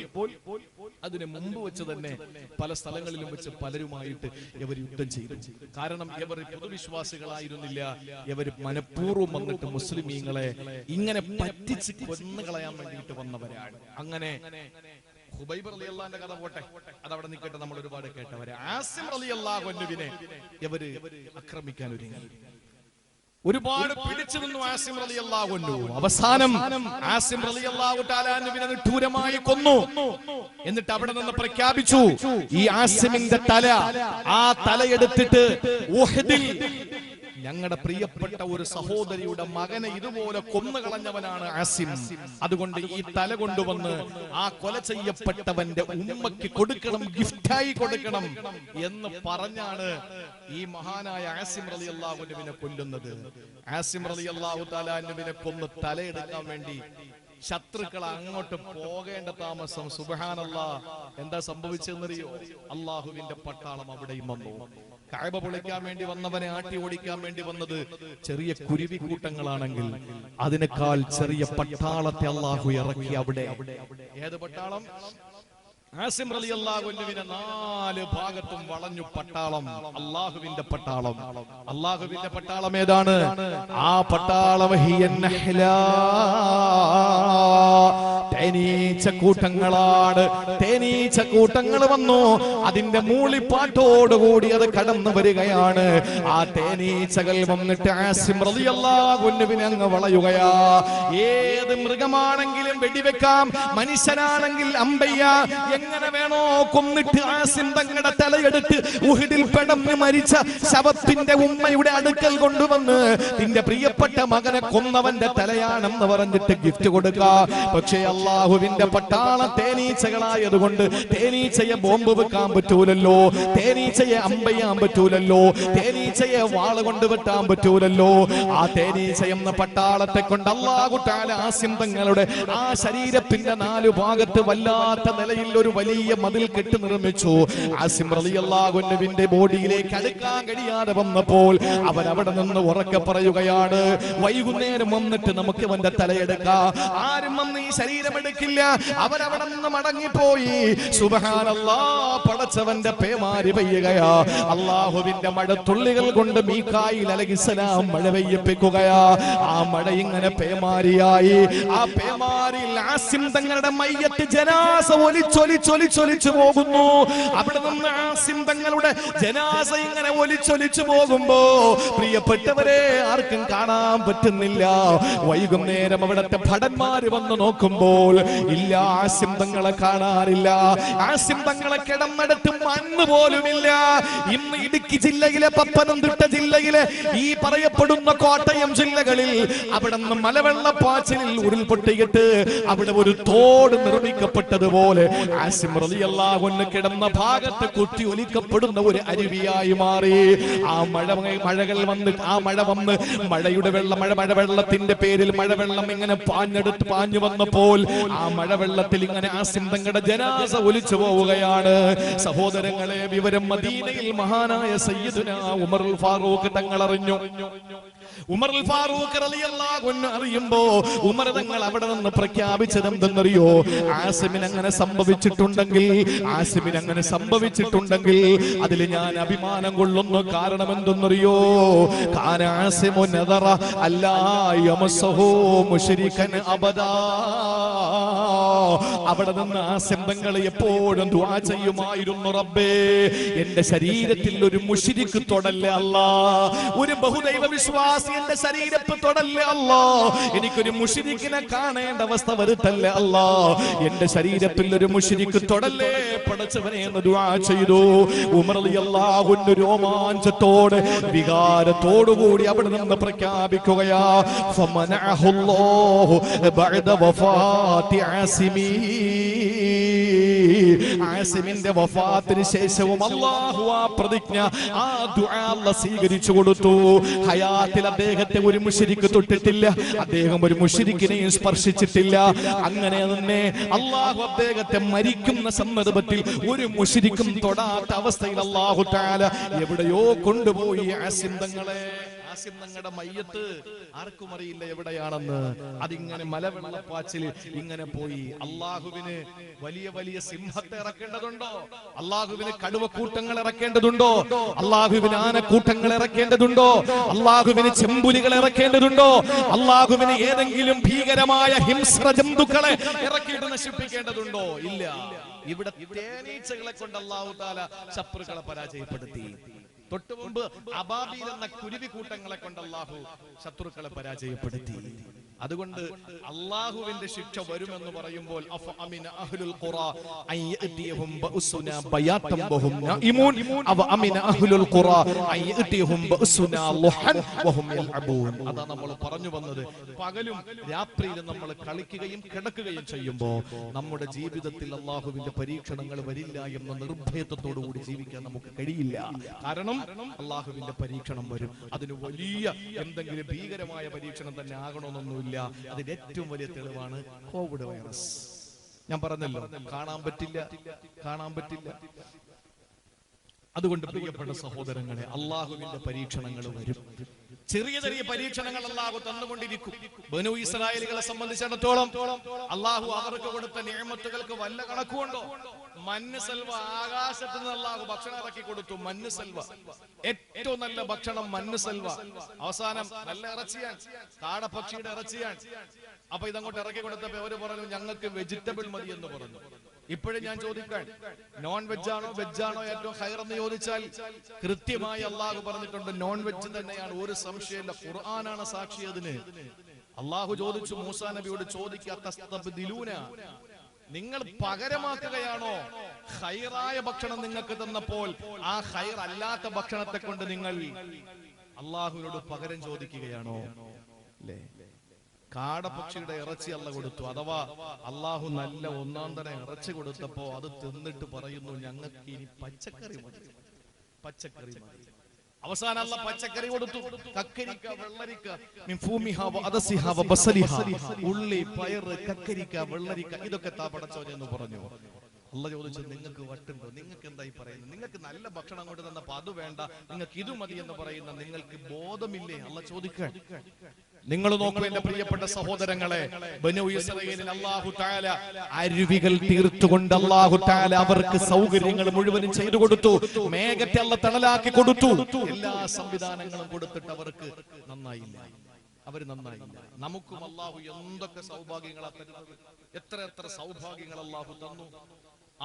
അതിന് മുമ്പ് വെച്ച് തന്നെ പല സ്ഥലങ്ങളിലും വെച്ച് പലരുമായിട്ട് ഇവർ യുദ്ധം ചെയ്തു. കാരണം ഇവർ പൊതുവിശ്വാസികളായിരുന്നില്ല, ഇവർ മനഃപൂർവ്വം വന്നിട്ട് മുസ്ലിമീങ്ങളെ ഇങ്ങനെ പറ്റിച്ച് കൊന്നുകളയാൻ വേണ്ടിയിട്ട് വന്നവരാണ്. അങ്ങനെ ഖുബൈബ് റളിയല്ലാഹുവിന്റെ കഥ പോട്ടെ, അതവിടെ നിൽക്കട്ടെ, നമ്മൾ ഒരുപാട് കേട്ടവരെ. ആസിം റളിയല്ലാഹു അൻഹുവിനെ ഇവര് ആക്രമിക്കാൻ ഒരുങ്ങി, ഒരുപാട് പിടിച്ചു നിന്നു ആസിം റളിയല്ലാഹു അൻഹു. അവസാനം ആസിം റളിയല്ലാഹു തആല അൻഹുവിനെ നിഷ്ഠൂരമായി കൊന്നു. എന്നിട്ട് അവിടെ നിന്ന് പ്രഖ്യാപിച്ചു, ഈ ആസിമിന്റെ തല, ആ തലയെടുത്തിട്ട് ഉഹദിൽ ഞങ്ങളുടെ പ്രിയപ്പെട്ട ഒരു സഹോദരിയുടെ മകനെ ഇതുപോലെ കൊന്നുകളഞ്ഞവനാണ് ആസിം, അതുകൊണ്ട് ഈ തല കൊണ്ടുവന്ന് ആ കൊല ചെയ്യപ്പെട്ടവന്റെ ഉമ്മയ്ക്ക് കൊടുക്കണം, ഗിഫ്റ്റായി കൊടുക്കണം എന്ന് പറഞ്ഞാണ് ഈ മഹാനായ ആസിം റളിയല്ലാഹു അൻഹുവിനെ കൊല്ലുന്നത്. ആസിം റളിയല്ലാഹു തആല അൻഹുവിനെ കൊന്ന് തലയെടുക്കാൻ വേണ്ടി ശത്രുക്കൾ അങ്ങോട്ട് പോകേണ്ട താമസം. സുബ്ഹാനല്ലാഹ്, എന്താ സംഭവിച്ചെന്നറിയോ? അള്ളാഹുവിന്റെ പട്ടാളം അവിടെയും വന്നു. കഅബ പൊളിക്കാൻ വേണ്ടി വന്നവനെ ആട്ടി ഓടിക്കാൻ വേണ്ടി വന്നത് ചെറിയ കുരുവിക്കൂട്ടങ്ങളാണെങ്കിൽ അതിനേക്കാൾ ചെറിയ പട്ടാളത്തെ അള്ളാഹു ഇറക്കി അവിടെ. ഏത് പട്ടാളം? ആസിം റളിയല്ലാഹു അൻഹുവിനെ 4 ഭാഗത്തും വളഞ്ഞു പട്ടാളം, അള്ളാഹുവിന്റെ പട്ടാളം. അള്ളാഹുവിന്റെ പട്ടാളം ഏതാണ്? ആ പട്ടാളം തേനീച്ചക്കൂട്ടങ്ങളാണ്. തേനീച്ചക്കൂട്ടങ്ങൾ വന്നു, അതിന്റെ മൂളിപ്പാട്ടോടുകൂടി അത് കടന്നു വരികയാണ്. ആ തേനീച്ചകൾ വന്നിട്ട് ആസിം റളിയല്ലാഹു അൻഹുവിനെ അങ്ങ് വളയുകയാ. ഏത് മൃഗമാണെങ്കിലും വെടിവെക്കാം, മനുഷ്യനാണെങ്കിൽ അമ്പയ്യ, എങ്ങനെ വേണോ കൊന്നിട്ട് ആസിം തങ്ങളുടെ തലയെടുത്ത് ഉഹദിൽ പെടന്ന് മരിച്ച ശവത്തിന്റെ ഉമ്മയുടെ അടുക്കൽ കൊണ്ടുവന്ന് നിന്റെ പ്രിയപ്പെട്ട മകനെ കൊന്നവന്റെ തലയാണെന്ന് പറഞ്ഞിട്ട് ഗിഫ്റ്റ് കൊടുക്കുക. പക്ഷേ അള്ളാഹുവിന്റെ പട്ടാളം തേനീച്ചകളായതുകൊണ്ട് തേനീച്ചയെ ബോംബ് വെക്കാൻ പറ്റൂലല്ലോ, തേനീച്ചയെ അമ്പയ്യാൻ പറ്റൂലല്ലോ, തേനീച്ചയെ വാള് കൊണ്ട് വെട്ടാൻ പറ്റൂലല്ലോ. ആ തേനീച്ച എന്ന പട്ടാളത്തെ കൊണ്ട് അല്ലാഹു തആല ആസിം തങ്ങളുടെ ആ ശരീരത്തിന്റെ 4 ഭാഗത്ത് വല്ലാത്ത നിലയിൽ ഒരു വലിയ മതിൽ കെട്ടി നിർമ്മിച്ചു. ആസിം റളിയല്ലാഹു അൻഹുവിന്റെ ബോഡിയിലേക്ക് അടുക്കാൻ കഴിയാതെ വന്നപ്പോൾ അവൻ അവിടെ നിന്ന് ഉറക്കെ പറയുകയാണ്, വൈകുന്നേരം വന്നിട്ട് നമുക്ക് അവന്റെ തലയെടുക്കാം. ആരും വന്ന് ഈ ശരീരം എടുക്കില്ല. അവരവിടെ നിന്ന് മടങ്ങിപ്പോയി. സുബ്ഹാനല്ലാഹ്, പടച്ചവന്റെ പേമാരി പെയ്യുകയാ. അള്ളാഹുവിന്റെ മഴത്തുള്ളികൾ കൊണ്ട് മീകായിൽ അലൈഹിസ്സലാം മഴ പെയ്യിപ്പിക്കുകയാ. ആ മഴ ഇങ്ങനെ പേമാരിയായി. ആ പേമാരിയിൽ ആസിം തങ്ങളുടെ മയ്യത്ത് ജനാസ ഒലിച്ചൊലിച്ചു പോകുന്നു. അവിടെ നിന്ന് ആസിം തങ്ങളുടെ ജനാസ ഇങ്ങനെ ഒലിച്ചൊലിച്ചു പോകുമ്പോ പ്രിയപ്പെട്ടവരെ ആർക്കും കാണാൻ പറ്റുന്നില്ല. വൈകുന്നേരം അവിടത്തെ ഭടന്മാര് വന്ന് നോക്കുമ്പോൾ ഇല്ല, ആസിം തങ്ങളെ കാണാറില്ല. ആസിം തങ്ങളെ കിടന്നിടത്ത് മണ്ണ് പോലുമില്ല. ഇന്ന് ഇടുക്കി ജില്ലയിലെ, പത്തനംതിട്ട ജില്ലയിലെ, ഈ പറയപ്പെടുന്ന കോട്ടയം ജില്ലകളിൽ അവിടെ നിന്ന് മലവെള്ളപ്പാച്ചിലിൽ ഉരുൾപൊട്ടിയിട്ട് അവിടെ ഒരു തോട് നിർമ്മിക്കപ്പെട്ടതുപോലെ ആസിം റളിയല്ലാഹു അൻഹു കിടന്ന ഭാഗത്ത് കുത്തി ഒലിക്കപ്പെടുന്ന ഒരു അരുവിയായി മാറി. ആ മഴകൾ വന്ന് മഴയുടെ മഴവെള്ളത്തിന്റെ പേരിൽ മഴവെള്ളം ഇങ്ങനെ പാഞ്ഞു വന്നപ്പോൾ ആ മഴവെള്ളത്തിൽ ഇങ്ങനെ ആസിം തങ്ങളുടെ ജനാസ ഒലിച്ചു പോവുകയാണ്. സഹോദരങ്ങളെ, വിവരം മദീനയിൽ മഹാനായ സയ്യിദുനാ ഉമർ അൽ ഫാറൂഖ് തങ്ങൾ അറിഞ്ഞു. ഉമർ അൽ ഫാറൂഖ് റളിയല്ലാഹു അൻഹു അറിയുമ്പോ ഉമർ തങ്ങൾ അവിടെ നിന്ന് പ്രഖ്യാപിച്ചത് എന്തെന്നറിയോ? ആസിമിന് അങ്ങനെ സംഭവിച്ചിട്ടുണ്ടെങ്കിൽ അതിൽ ഞാൻ അഭിമാനം കൊള്ളുന്നു. കാരണം എന്തെന്നറിയോ? കാന ആസിമു നദറ അല്ലാ യമസ്സഹു മുശ്രികൻ അബദാ. അവിടെ നിന്ന് ആസിം തങ്ങൾ എപ്പോഴും ദുആ ചെയ്യുമായിരുന്നു, റബ്ബേ എന്റെ ശരീരത്തിൽ ഒരു മുശ്രിക് തൊടല്ലേ അല്ലാ, ഒരു ബഹുദൈവ വിശ്വാസി എന്റെ ശരീരത്ത് തൊടല്ലേ അല്ലാ, എനിക്കൊരു മുശ്രിക്കിനെ കാണേണ്ട അവസ്ഥ വരുത്തല്ലേ അല്ലാ, എന്റെ ശരീരത്തിൽ ഒരു മുശ്രിക്ക് തൊടല്ലേ പടച്ചവനെ എന്ന് ദുആ ചെയ്തു. ഉമർ റളിയല്ലാഹു അൻഹു രോമാഞ്ചത്തോടെ വികാരത്തോടുകൂടി അവിടെ നിന്ന് പ്രഖ്യാപിക്കുകയാ, ഫമനഅഹുല്ലാഹു ബഅദ വഫാത്തി ആസിമി. ആസിമിന്റെ വഫാത്തിന് ശേഷവും അല്ലാഹു ആ പ്രതിജ്ഞ, ആ ദുആ അല്ലാഹു സ്വീകരിച്ചു കൊടുത്തു. ഹയാത്തിൽ അദ്ദേഹത്തെ ഒരു മുശ്രിക്ക് തൊട്ടിട്ടില്ല, അദ്ദേഹം ഒരു മുശ്രിക്കിനെയും സ്പർശിച്ചിട്ടില്ല. അങ്ങനെ തന്നെ അല്ലാഹു അദ്ദേഹത്തെ മരിക്കുന്ന സന്ദർഭത്തിൽ ഒരു മുശ്രിക്കും തൊടാത്ത അവസ്ഥയിൽ അല്ലാഹു തആല എവിടെയോ കൊണ്ടുപോയി ആസിം തങ്ങളെ. ആസിം തങ്ങളുടെ മയ്യത്ത് ആർക്കും അറിയില്ല എവിടെയാണെന്ന്. അതിങ്ങനെ മലവെള്ളപ്പാച്ചിൽ ഇങ്ങനെ പോയി. അള്ളാഹുവിന് വലിയ വലിയ സിംഹത്തെ ഇറക്കേണ്ടതുണ്ടോ? അള്ളാഹുവിന് കടുവക്കൂട്ടങ്ങൾ ഇറക്കേണ്ടതുണ്ടോ? അള്ളാഹുവിന് ആനക്കൂട്ടങ്ങൾ ഇറക്കേണ്ടതുണ്ടോ? അള്ളാഹുവിന് ചെമ്പുലികൾ ഇറക്കേണ്ടതുണ്ടോ? അള്ളാഹുവിന് ഏതെങ്കിലും ഭീകരമായ ഹിംസ്ര ജന്തുക്കളെ ഇറക്കിയിട്ട് നശിപ്പിക്കേണ്ടതുണ്ടോ? ഇല്ല. ഇവിടെ തേനീച്ചകളെ കൊണ്ട് അല്ലാഹു തആല ശത്രുക്കളെ പരാജയപ്പെടുത്തി. തൊട്ടു മുമ്പ് അബാബീൽ എന്ന കുരുവി കൂട്ടങ്ങളെ കൊണ്ട് അല്ലാഹു ശത്രുക്കളെ പരാജയപ്പെടുത്തി. അതുകൊണ്ട് അല്ലാഹുവിന്റെ ശിക്ഷ വരുമെന്ന് പറയുമ്പോൾ അഫഅമിന അഹ്ലുൽ ഖുറാ അൻ യഅതിയഹും ബഅസുനാ ബയാതൻ വഹും നായിമൂൻ അവ അമിന അഹ്ലുൽ ഖുറാ അൻ യഅതിയഹും ബഅസുനാ ളുഹൻ വഹും യൽഅബൂൻ. അതാ നമ്മൾ പറഞ്ഞു വന്നത്. പകലും രാത്രിയിലും നമ്മൾ കളിക്കുകയും കിടക്കുകയും ചെയ്യുമ്പോൾ നമ്മുടെ ജീവിതത്തിൽ അല്ലാഹുവിന്റെ പരീക്ഷണങ്ങൾ വരില്ല എന്ന നിർഭയത്വത്തോടു കൂടി ജീവിക്കാൻ നമുക്ക് കഴിയില്ല. കാരണം അല്ലാഹുവിന്റെ പരീക്ഷണം വരും. അതിന് വലിയ എന്തെങ്കിലും ഭീകരമായ പരീക്ഷണം തന്നെ ആകണമെന്നൊന്നുമില്ല. അതിന്റെ ഏറ്റവും വലിയ തെളിവാണ് കോവിഡ് വൈറസ്. ഞാൻ പറഞ്ഞല്ലോ, കാണാൻ പറ്റില്ല. അതുകൊണ്ട് പ്രിയപ്പെട്ട സഹോദരങ്ങളെ, അള്ളാഹുവിന്റെ പരീക്ഷണങ്ങൾ വരും. ചെറിയ ചെറിയ പരീക്ഷണങ്ങൾ അള്ളാഹു തന്നുകൊണ്ടിരിക്കും. ബനൂ ഇസ്രായേലുകളെ സംബന്ധിച്ചിടത്തോളം അള്ളാഹു അവർക്ക് കൊടുത്ത നിഅമത്തുകൾക്ക് വല്ല കണക്കുണ്ടോ? മന്ന് സൽവ, ആകാശത്ത് നിന്ന് അള്ളാഹു ഭക്ഷണം ഇറക്കി കൊടുത്തു. മന്ന് സൽവ, ഏറ്റവും നല്ല ഭക്ഷണം മന്ന് സൽവ. അവസാനം നല്ല ഇറച്ചിയാണ്, കാടപ്പക്ഷിയുടെ ഇറച്ചിയാണ്. അപ്പൊ ഇതങ്ങോട്ട് ഇറക്കി കൊടുത്തപ്പോ അവര് പറഞ്ഞു, ഞങ്ങൾക്ക് വെജിറ്റബിൾ മതി എന്ന് പറഞ്ഞു. ഇപ്പോഴും ഞാൻ ചോദിക്കാൻ, നോൺ വെജാണോ വെജാണോ ഏറ്റവും ഹൈർ എന്ന് ചോദിച്ചാൽ കൃത്യമായി അള്ളാഹു പറഞ്ഞിട്ടുണ്ട് നോൺ വെജ് തന്നെയാണ്, ഒരു സംശയമില്ല. ഖുർആനാണ് സാക്ഷി അതിന്. അള്ളാഹു ചോദിച്ചു മൂസാ നബിയോട്, ചോദിക്കാത്ത നിങ്ങൾ പകരമാക്കുകയാണോ? ഹൈറായ ഭക്ഷണം നിങ്ങൾക്ക് തന്നപ്പോൾ ആ ഹൈർ അല്ലാത്ത ഭക്ഷണത്തെ കൊണ്ട് നിങ്ങൾ അള്ളാഹുവിനോട് പകരം ചോദിക്കുകയാണോ? അല്ലേ? കാടപ്പക്ഷിയുടെ ഇറച്ചി അല്ല കൊടുത്തു. അഥവാ അള്ളാഹു നല്ല ഒന്നാം തരം ഇറച്ചി കൊടുത്തപ്പോ അത് തിന്നിട്ട് പറയുന്നു, ഞങ്ങൾക്ക് ഇനി പച്ചക്കറി മതി. അവസാനം അല്ലാഹു പച്ചക്കറി കൊടുത്തു. കക്കരിക്ക, വെള്ളരിക്ക, ഉള്ളി, പയറ്, കക്കരിക്ക, വെള്ളരിക്ക, ഇതൊക്കെ താ പടച്ചോനെ എന്ന് പറഞ്ഞു. അല്ലാഹു ചോദിച്ചു, നിങ്ങൾക്ക് വട്ടുണ്ടോ? നിങ്ങൾക്ക് എന്തായി പറയുന്നത്? നിങ്ങൾക്ക് നല്ല ഭക്ഷണം കൊണ്ട് തന്നപ്പോ അത് വേണ്ട, നിങ്ങൾക്ക് ഇത് മതി എന്ന് പറയുന്ന നിങ്ങൾക്ക് ബോധമില്ലേ? അല്ലാഹു ചോദിക്കാൻ. നിങ്ങൾ നോക്കൂ എന്റെ പ്രിയപ്പെട്ട സഹോദരങ്ങളെ, ബനൂ ഇസ്രായേലിന് അല്ലാഹു തആല അരുവികൾ തീർത്തുകൊണ്ട് അല്ലാഹു തആല അവർക്ക് സൗകര്യങ്ങൾ മുഴുവനും ചെയ്തു കൊടുത്തു. മേഘത്തെ അല്ലാഹു തണലാക്കി കൊടുത്തു. എല്ലാ സംവിധാനങ്ങളും കൊടുത്തിട്ട് അവർക്ക് നന്നായില്ല. നമുക്കും അല്ലാഹു എന്തൊക്കെ സൗഭാഗ്യങ്ങളാ തരുന്നത്! എത്ര സൗഭാഗ്യങ്ങൾ അല്ലാഹു തന്നു.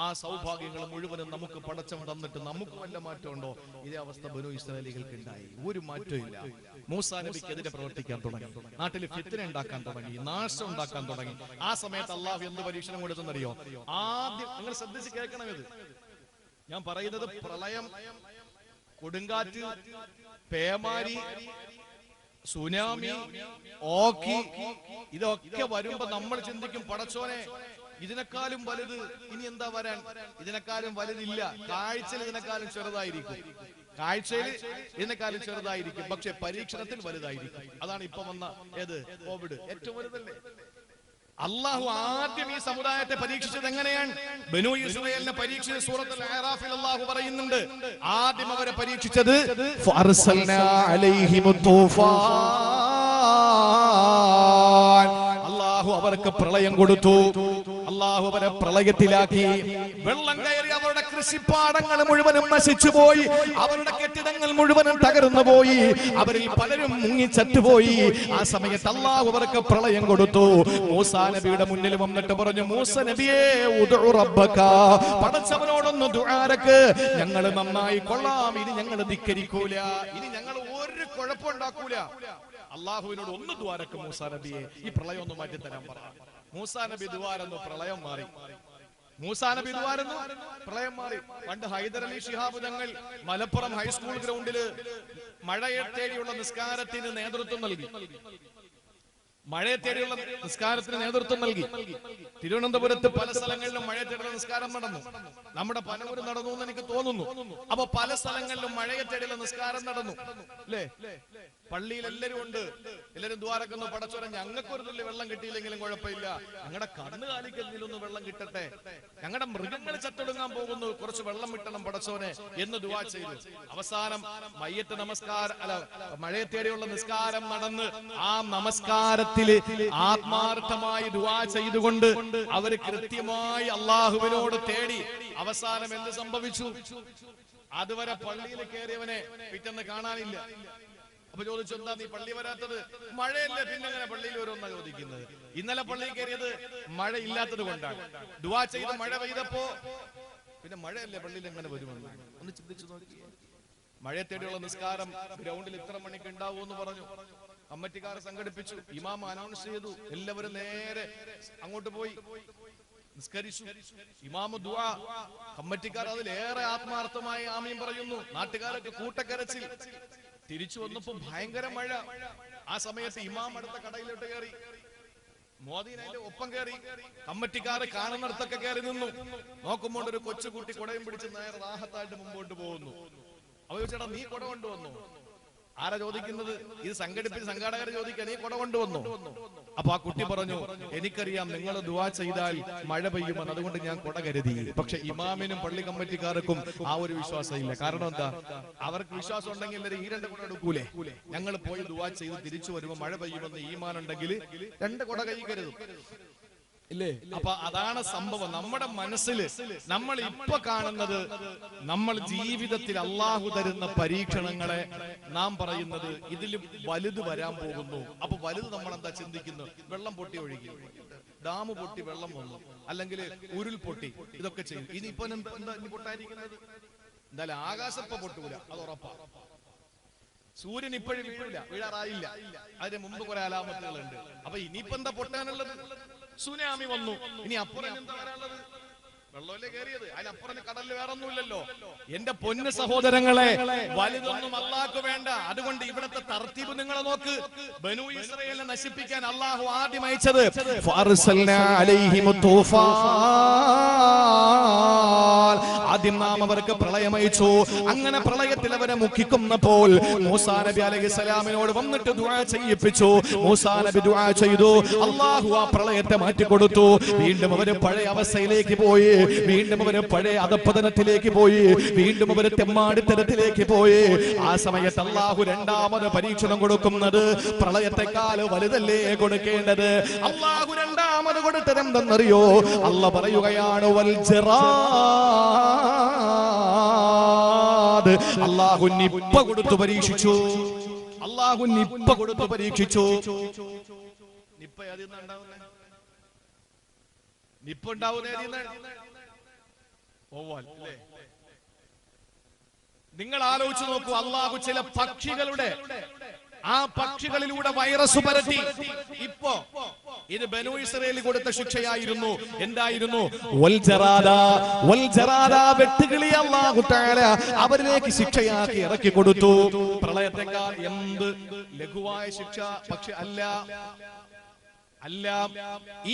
ആ സൗഭാഗ്യങ്ങൾ മുഴുവനും നമുക്ക് പടച്ചവൻ തന്നിട്ട് നമുക്ക് വല്ല മാറ്റമുണ്ടോ? ഇതേ അവസ്ഥ ബനൂ ഇസ്രായേലികൾക്ക് ഉണ്ടായി. ഒരു മാറ്റവും ഇല്ല. മൂസാ നബിക്കെതിരെ പ്രവർത്തിക്കാൻ തുടങ്ങി, നാട്ടിൽ ഫിത്ന ഉണ്ടാക്കാൻ തുടങ്ങി, നാശം ഉണ്ടാക്കാൻ തുടങ്ങി. ആ സമയത്ത് അള്ളാഹു എന്ത് പരീക്ഷണം കൊടുത്തെന്നറിയോ? ആദ്യം നിങ്ങൾ ശ്രദ്ധിച്ച് കേൾക്കണം. ഇത് ഞാൻ പറയുന്നത് പ്രളയം, കൊടുങ്കാറ്റ്, പേമാരി, സുനാമി, ഓക്കി, ഇതൊക്കെ വരുമ്പോ നമ്മൾ ചിന്തിക്കും, പടച്ചോനെ ഇതിനേക്കാളും വലുത് ഇനി എന്താ വരാൻ? ഇതിനേക്കാളും വലുതില്ല. കാഴ്ചയിൽ ഇതിനേക്കാളും ചെറുതായിരിക്കും, കാഴ്ചയിൽ ഇതിനേക്കാളും ചെറുതായിരിക്കും, പക്ഷെ പരീക്ഷണത്തിൽ വലുതായിരിക്കും. അതാണ് ഇപ്പൊ വന്ന ഏത് കോവിഡ് ഏറ്റവും വലുതല്ലേ. അള്ളാഹു ആദ്യം ഈ സമുദായത്തെ പരീക്ഷിച്ചത് എങ്ങനെയാണ്? ബനൂ ഇസ്രായേലിനെ പരീക്ഷിച്ച സൂറത്തുൽ അറാഫിൽ അള്ളാഹു പറയുന്നുണ്ട്, ആദ്യം അവരെ പരീക്ഷിച്ചത് ഫഅർസൽനാ അലൈഹിമു തൂഫാൻ, അള്ളാഹു അവർക്ക് പ്രളയം കൊടുത്തു. അള്ളാഹു അവരെ പ്രളയത്തിലാക്കി. വെള്ളം കയറി അവരുടെ കൃഷിപ്പാടങ്ങൾ മുഴുവനും നശിച്ചു പോയി, അവരുടെ കെട്ടിടങ്ങൾ മുഴുവനും തകർന്നു പോയി, അവരിൽ പലരും മുങ്ങിച്ചത്തുപോയി. ആ സമയത്ത് അള്ളാഹു അവർക്ക് പ്രളയം കൊടുത്തു. മൂസാ നബിയുടെ മുന്നിൽ വന്നിട്ട് പറഞ്ഞു, മൂസ നബിയേ ഉദ്ഉ റബ്ബക, പടച്ചവനോടൊന്ന് ദുആരക്ക്, ഞങ്ങൾ നന്നായി കൊള്ളാം, ഇനി ഞങ്ങൾ ധിക്കരിക്കൂല, ഇനി ഞങ്ങൾ ഒരു കുഴപ്പമുണ്ടാക്കൂല. അള്ളാഹുവിനോട് ഒന്ന് ദുആരക്ക് മൂസാ നബിയെ, ഈ പ്രളയം ഒന്ന് മാറ്റി തരാൻ പറ. മൂസാ നബി ദുആരന്നു, പ്രളയം മാറി. മൂസാ നബി ദുആരന്നു, പ്രളയം മാറി. പണ്ട് ഹൈദരലി ശിഹാബ് തങ്ങൾ മലപ്പുറം ഹൈസ്കൂൾ ഗ്രൗണ്ടില് മഴയെ തേടിയുള്ള നിസ്കാരത്തിന് നേതൃത്വം നൽകി. മഴയെ തേടിയുള്ള നിസ്കാരത്തിന് നേതൃത്വം നൽകി. തിരുവനന്തപുരത്ത് പല സ്ഥലങ്ങളിലും മഴയെ തേടിയുള്ള നിസ്കാരം നടന്നു. നമ്മുടെ പനൂര് നടന്നു എന്ന് എനിക്ക് തോന്നുന്നു. അപ്പൊ പല സ്ഥലങ്ങളിലും മഴയെ തേടിയുള്ള നിസ്കാരം നടന്നു അല്ലേ? പള്ളിയിൽ എല്ലാരും ഉണ്ട്, എല്ലാരും ദ്വാരക്കുന്നു, പടച്ചോനെ ഞങ്ങൾക്കൊരു തുള്ളി വെള്ളം കിട്ടിയില്ലെങ്കിലും കുഴപ്പമില്ല, ഞങ്ങളുടെ കന്നുകാലിക്കെന്തിലൊന്ന് വെള്ളം കിട്ടട്ടെ, ഞങ്ങളുടെ മൃഗങ്ങൾ ചത്തൊടുങ്ങാൻ പോകുന്നു, കുറച്ച് വെള്ളം കിട്ടണം പടച്ചോനെ എന്ന് ദുആ ചെയ്തു. അവസാനം മയ്യത്ത് നമസ്കാരം അല്ല മഴയെ തേടിയുള്ള നിസ്കാരം നടന്ന് ആ നമസ്കാരത്തില് ആത്മാർത്ഥമായി ദുആ ചെയ്തുകൊണ്ട് അവര് കൃത്യമായി അള്ളാഹുവിനോട് തേടി. അവസാനം എന്ത് സംഭവിച്ചു? അതുവരെ പള്ളിയിൽ കയറിയവനെ പിറ്റേന്ന് കാണാനില്ല. അപ്പൊ ചോദിച്ചു, എന്താ നീ പള്ളി വരാത്തത്? മഴയല്ലേ, പിന്നെ എങ്ങനെ പള്ളിയിൽ വരുമെന്നാ ചോദിക്കുന്നത്. ഇന്നലെ പള്ളിയിൽ കയറിയത് മഴ ഇല്ലാത്തത് കൊണ്ടാണ്. ദുആ ചെയ്ത് മഴ പെയ്തപ്പോ പിന്നെ മഴയല്ലേ, പള്ളിയിൽ എങ്ങനെ വരുമെന്ന് ഒന്ന് ചിന്തിച്ചു നോക്കി. മഴയെ തേടിയുള്ള നിസ്കാരം ഗ്രൗണ്ടിൽ ഇത്ര മണിക്ക് ഉണ്ടാവൂന്ന് പറഞ്ഞു. കമ്മിറ്റിക്കാർ സംഘടിപ്പിച്ചു, ഇമാം അനൗൺസ് ചെയ്തു, എല്ലാവരും നേരെ അങ്ങോട്ട് പോയി നിസ്കരിച്ചു. ഇമാമു ദുആ, കമ്മിറ്റിക്കാർ അതിലേറെ ആത്മാർത്ഥമായി ആമീൻ പറയുന്നു. നാട്ടുകാരൊക്കെ കൂട്ടക്കരച്ചിൽ. തിരിച്ചു വന്നപ്പോ ഭയങ്കര മഴ. ആ സമയത്ത് ഇമാം അടുത്ത കടയിലോട്ട് കയറി, മോദീൻ അതിന്റെ ഒപ്പം കയറി. കമ്മിറ്റിക്കാരെ കാണുന്നിടത്തൊക്കെ കയറി നിന്നു. നോക്കുമ്പോൾ ഒരു കൊച്ചുകുട്ടി കുടയും പിടിച്ച് നേരെ റാഹത്തായിട്ട് മുമ്പോട്ട് പോകുന്നു. അവ ചോദിച്ചേട്ടാ, നീ കുട കൊണ്ടുവന്നു? ആരാ ചോദിക്കുന്നത്? ഇത് സംഘടിപ്പിച്ച് സംഘാടകർ ചോദിക്കാൻ, നീ കുട കൊണ്ടുവന്നു? അപ്പൊ ആ കുട്ടി പറഞ്ഞു, എനിക്കറിയാം നിങ്ങൾ ദുആ ചെയ്താൽ മഴ പെയ്യുമെന്ന്, അതുകൊണ്ട് ഞാൻ കുട കരുതി. പക്ഷെ ഇമാമിനും പള്ളി കമ്മിറ്റിക്കാർക്കും ആ ഒരു വിശ്വാസം ഇല്ല. കാരണം എന്താ? അവർക്ക് വിശ്വാസം ഉണ്ടെങ്കിൽ ഈ രണ്ട് കുട എടുക്കൂലേ? ഞങ്ങൾ പോയി ദുആ ചെയ്ത് തിരിച്ചു വരുമ്പോ മഴ പെയ്യുമെന്ന് ഈമാൻ ഉണ്ടെങ്കിൽ രണ്ട് കുട കൈ കരുതും ഇല്ലേ? അപ്പൊ അതാണ് സംഭവം. നമ്മുടെ മനസ്സിൽ നമ്മൾ ഇപ്പൊ കാണുന്നത്, നമ്മൾ ജീവിതത്തിൽ അള്ളാഹു തരുന്ന പരീക്ഷണങ്ങളെ നാം പറയുന്നത് ഇതിലും വലുത് വരാൻ പോകുന്നു. അപ്പൊ വലുത് നമ്മൾ എന്താ ചിന്തിക്കുന്നു? വെള്ളം പൊട്ടി ഒഴുകി, ഡാം പൊട്ടി വെള്ളം വന്നു, അല്ലെങ്കിൽ ഉരുൾ പൊട്ടി, ഇതൊക്കെ ചെയ്യും. ഇനിയിപ്പോ എന്താ ഇനി പൊട്ടായിരിക്കുന്നത്? എന്തായാലും ആകാശപ്പ പൊട്ടൂല, അത് ഉറപ്പാ. സൂര്യൻ ഇപ്പോഴും വീഴാറായില്ല, അതിന് മുമ്പ് കുറെ അലാമത്തുകളുണ്ട്. അപ്പൊ ഇനിയിപ്പോ എന്താ പൊട്ടാനുള്ളത്? സുനാമി വന്നു, ഇനി അപ്പുറം എന്താ വരാനുള്ളത്? വെള്ളമല്ലേ കയറിയത്, അതിനപ്പുറം കടലിൽ വേറെ ഒന്നുമില്ലല്ലോ. എന്റെ പൊന്ന് സഹോദരങ്ങളെ, വലുതൊന്നും അല്ലാഹു വേണ്ട. അതുകൊണ്ട് ഇവിടുത്തെ തർത്തീബ് നിങ്ങൾ നോക്ക്. ബനൂ ഇസ്രായേലിനെ നശിപ്പിക്കാൻ അല്ലാഹു ആദ്യം അയച്ചത് ഫഅർസൽനാ അലൈഹിമു തൂഫാൻ, ആദ്യം നാം അവർക്ക് പ്രളയം അയച്ചു. അങ്ങനെ പ്രളയത്തിൽ അവരെ മുക്കിക്കുന്നപ്പോൾ മൂസാ നബി അലൈഹിസ്സലാമിനോട് വന്നിട്ട് ദുആ ചെയ്യിപ്പിച്ചു. മൂസാ നബി ദുആ ചെയ്തു, അല്ലാഹു ആ പ്രളയത്തെ മാറ്റിക്കൊടുത്തു. വീണ്ടും അവര് പഴയ അവസ്ഥയിലേക്ക് പോയി, വീണ്ടും അവര് പഴയ അധപ്പതനത്തിലേക്ക് പോയി, വീണ്ടും അവര് തെമ്മാടിത്തരത്തിലേക്ക് പോയി. ആ സമയത്ത് അല്ലാഹു രണ്ടാമത് പരീക്ഷണം കൊടുക്കുന്നത് പ്രളയത്തെക്കാൾ വലുതല്ലേ കൊടുക്കേണ്ടത്? അല്ലാഹു രണ്ടാമത് കൊടുത്തത് എന്തെന്നറിയോ? അല്ലാഹു പറയുകയാണ്, വൽ ജറാദ്. അല്ലാഹു നിപ്പ കൊടുത്തു പരീക്ഷിച്ചു. അല്ലാഹു നിപ്പ കൊടുത്തു പരീക്ഷിച്ചു. നിപ്പ അതിന്ന് ഉണ്ടാവുന്നേ, നിപ്പ ഉണ്ടാവുന്നേ നിങ്ങൾ ആലോചിച്ച് നോക്കൂ. അള്ളാഹു ചില പക്ഷികളുടെ ആ പക്ഷികളിലൂടെ വൈറസ് പരത്തി. ഇപ്പോ ഇത് ബനൂ ഇസ്രായേലിൽ കൊടുത്ത ശിക്ഷയായിരുന്നു. എന്തായിരുന്നു? വെട്ടുകിളി അല്ലാഹു തആല അവരിലേക്ക് ശിക്ഷയാക്കി ഇറക്കി കൊടുത്തു. പ്രളയത്തെക്കാൾ എന്ത് ലഘുവായ ശിക്ഷ പക്ഷെ അല്ല. അല്ല,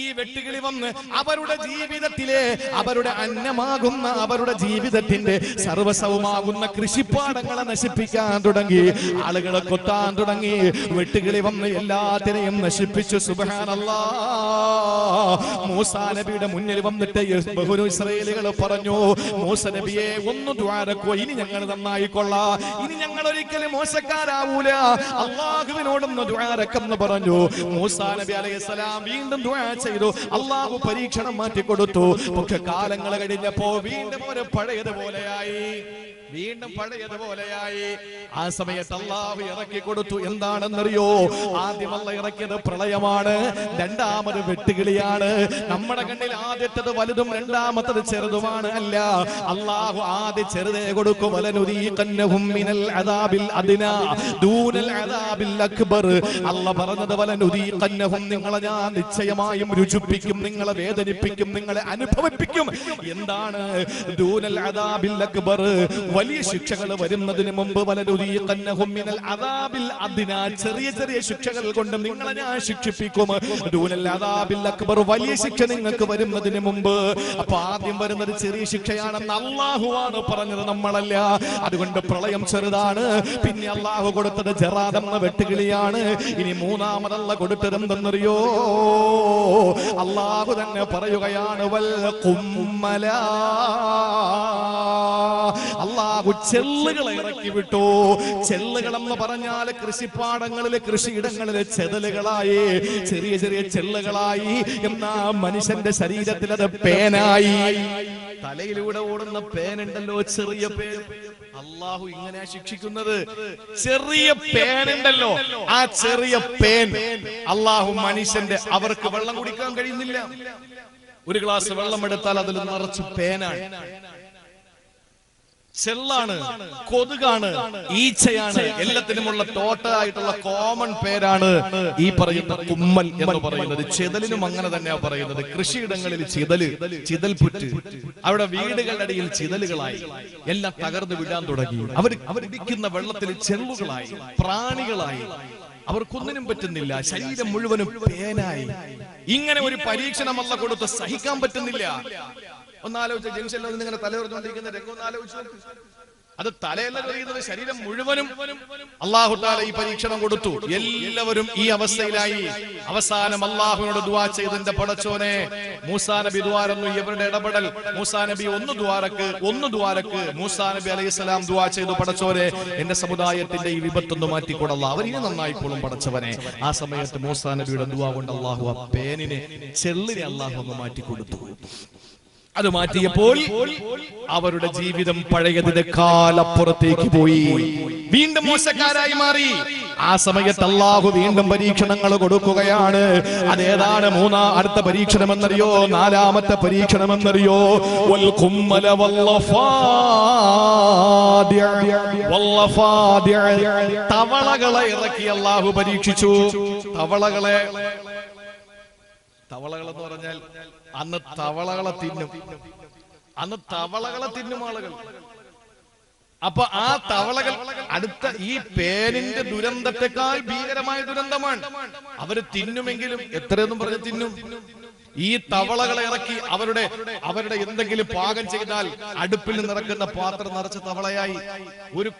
ഈ വെട്ടുകിളി വന്ന് അവരുടെ ജീവിതത്തിലെ അവരുടെ അന്നമാകുന്ന അവരുടെ ജീവിതത്തിന്റെ സർവസ്വമാകുന്ന കൃഷിപ്പാടങ്ങളെ നശിപ്പിക്കാൻ തുടങ്ങി, ആളുകളെ കൊത്താൻ തുടങ്ങി. വെട്ടുകിളി വന്ന് എല്ലാത്തിനെയും നശിപ്പിച്ചു. സുബ്ഹാനല്ലാഹ്. മൂസാ നബിയുടെ മുന്നിൽ വന്നിട്ട് ബഹുനു ഇസ്രായേലികൾ പറഞ്ഞു, മൂസ നബിയെ ഒന്ന് ദുആരക്കോ, ഇനി ഞങ്ങൾ നന്നായിക്കൊള്ളാം, ഇനി ഞങ്ങൾ ഒരിക്കലും മോശക്കാരാവൂല, അല്ലാഹുവിനോടൊന്ന് ദുആരക്കെന്ന് പറഞ്ഞു. മൂസാ നബി അലൈഹിസ്സലാം വീണ്ടും ദുആ ചെയ്തു. അല്ലാഹു പരീക്ഷണം മാറ്റി കൊടുത്തു. പക്ഷെ കാലങ്ങൾ കഴിഞ്ഞപ്പോ വീണ്ടും ഒരു പഴയതുപോലെയായി, വീണ്ടും പഴയതുപോലെയായി. ആ സമയത്ത് അല്ലാഹു ഇറക്കി കൊടുത്തു. എന്താണെന്നറിയോ? ആദ്യം അല്ലാഹു ഇറക്കിയത് പ്രളയമാണ്, രണ്ടാമത് വെട്ടുകിളിയാണ്. നമ്മുടെ കണ്ണിൽ ആദ്യത്തേത് വലുതും രണ്ടാമത്തത് ചെറുതുമാണ്. അല്ല, അല്ലാഹു ആദ്യം ചെറുതേ കൊടുക്കും. വലനുദീഖന്നഹും മിനൽ അദാബിൽ അദ്നാ ദൂനൽ അദാബിൽ അക്ബർ. അല്ലാഹു പറഞ്ഞത് വലനുദീഖന്നഹും, നിങ്ങളെ ഞാൻ നിശ്ചയമായും രുചിപ്പിക്കും, നിങ്ങളെ വേദനിപ്പിക്കും, നിങ്ങളെ അനുഭവിപ്പിക്കും. എന്താണ് ദൂനൽ അദാബിൽ അക്ബർ? വലിയ ശിക്ഷകൾ വരുന്നതിന് മുമ്പ് വലനുദീഖന്നഹും മിനൽ അദാബിൽ അദ്നാ, ചെറിയ ചെറിയ ശിക്ഷകൾ കൊണ്ട് നിങ്ങളെ ഞാൻ ശിക്ഷിപ്പിക്കും. ദൂനൽ അദാബിൽ അക്ബർ, വലിയ ശിക്ഷ നിങ്ങൾക്ക് വരുന്നതിന് മുമ്പ്. അപ്പൊ ആദ്യം വരുന്നത് ചെറിയ ശിക്ഷയാണെന്ന് അല്ലാഹുവാണ് പറഞ്ഞത്, നമ്മളല്ല. അതുകൊണ്ട് പ്രളയം ചെറുതാണ്. പിന്നെ അല്ലാഹു കൊടുത്തത് ജറാദ് എന്ന വെട്ടുകിളിയാണ്. ഇനി മൂന്നാമതല്ല കൊടുത്തത് എന്തെന്നറിയോ? അല്ലാഹു തന്നെ പറയുകയാണ്, വൽ ഖുമ്മല. അല്ലാഹു ചെല്ലുകളെ ഇറക്കി വിട്ടു. ചെല്ലുകൾ എന്ന് പറഞ്ഞാൽ കൃഷിപ്പാടങ്ങളിലെ കൃഷിയിടങ്ങളിലെ ചെതലുകളായി, ചെറിയ ചെറിയ ചെല്ലുകളായി. എന്നാ മനുഷ്യന്റെ ശരീരത്തിൽ അത് പേനായി. തലയിലൂടെ ഓടുന്ന പേനുണ്ടല്ലോ, ചെറിയ പേൻ. അല്ലാഹു ഇങ്ങനെ ശിക്ഷിക്കുന്നത്. ചെറിയ പേനുണ്ടല്ലോ, ആ ചെറിയ പേൻ അല്ലാഹു മനുഷ്യന്റെ, അവർക്ക് വെള്ളം കുടിക്കാൻ കഴിയുന്നില്ല. ഒരു ഗ്ലാസ് വെള്ളം എടുത്താൽ അതിൽ നിറച്ച് പേനാണ്, ചെല്ലാണ്, കൊതുകാണ്, ഈച്ചയാണ്. എല്ലാത്തിനുമുള്ള ടോട്ടലായിട്ടുള്ള കോമൺ പേരാണ് ഈ പറയുന്ന കുമ്മൽ എന്ന് പറയുന്നത്. ചെതലിനും അങ്ങനെ തന്നെയാ പറയുന്നത്. കൃഷിയിടങ്ങളിൽ ചിതൽപുറ്റ്, അവിടെ വീടുകളുടെ അടിയിൽ ചിതലുകളായി, എല്ലാം തകർന്നു വിടാൻ തുടങ്ങി. അവർ കുടിക്കുന്ന വെള്ളത്തിൽ ചെള്ളുകളായി, പ്രാണികളായി, അവർക്കൊന്നിനും പറ്റുന്നില്ല. ശരീരം മുഴുവനും പേനായി. ഇങ്ങനെ ഒരു പരീക്ഷണം അല്ലാഹു കൊടുത്ത് സഹിക്കാൻ പറ്റുന്നില്ല. ഒന്നാലോചിച്ച ജംഗ്ഷനിൽ നിങ്ങനെ തലയുറഞ്ഞുകൊണ്ടിരിക്കുന്ന രംഗം ഒന്ന് ആലോചിച്ചു. അത് തലയല്ല കഴിയുന്നത്, ശരീരം മുഴുവനും. അല്ലാഹു തആല ഈ പരീക്ഷണം കൊടുത്തു. എല്ലാവരും ഈ അവസ്ഥയിലായി. അവസാനം അല്ലാഹുവിനോട് ദുആ ചെയ്തതിന്റെ പടച്ചോനെ, മൂസാ നബി ദുആരന്നു, ഇവരുടെ ഇടപെടൽ. മൂസാ നബി ഒന്ന് ദുആരക്ക് മൂസാ നബി അലൈഹിസ്സലാം ദുആ ചെയ്തു, പടച്ചോനെ എന്റെ സമുദായത്തിന്റെ ഈ വിപത്തൊന്ന് മാറ്റിക്കൊടല്ല, അവരിനി നന്നായിക്കോളും പടച്ചവനെ. ആ സമയത്ത് മൂസാ നബിയുടെ ദുആ കൊണ്ട് അല്ലാഹു ആ പേനിനെ, ചെള്ളിനെ അല്ലാഹു ഒന്ന് മാറ്റിക്കൊടുത്തു. അത് മാറ്റിയപ്പോൾ അവരുടെ ജീവിതം പഴയതിനേക്കാൾ അപ്പുറത്തേക്ക് പോയി, വീണ്ടും മോശക്കാരായി മാറി. ആ സമയത്ത് അല്ലാഹു വീണ്ടും പരീക്ഷണങ്ങൾ കൊടുക്കുകയാണ്. അതേതാണ് അടുത്ത പരീക്ഷണം എന്നറിയോ? നാലാമത്തെ പരീക്ഷണം എന്നറിയോ? വൽ ഖുമ്മല വല്ലഫാദിഅ, തവളകളെ ഇറക്കി അല്ലാഹു പരീക്ഷിച്ചു. തവളകൾ എന്ന് പറഞ്ഞാൽ അന്ന് തവളകളെ തിന്നും ആളുകൾ. അപ്പൊ ആ തവളകൾ അടുത്ത ഈ പേനിന്റെ ദുരന്തത്തെക്കാൾ ഭീകരമായ ദുരന്തമാണ്. അവര് തിന്നുമെങ്കിലും എത്രയൊന്നും പറഞ്ഞ് തിന്നും. ഈ തവളകളെ ഇറക്കി അവരുടെ എന്തെങ്കിലും പാകം ചെയ്താൽ അടുപ്പിൽ നിറക്കുന്ന പാത്രം നിറച്ച തവളയായി. ഒരു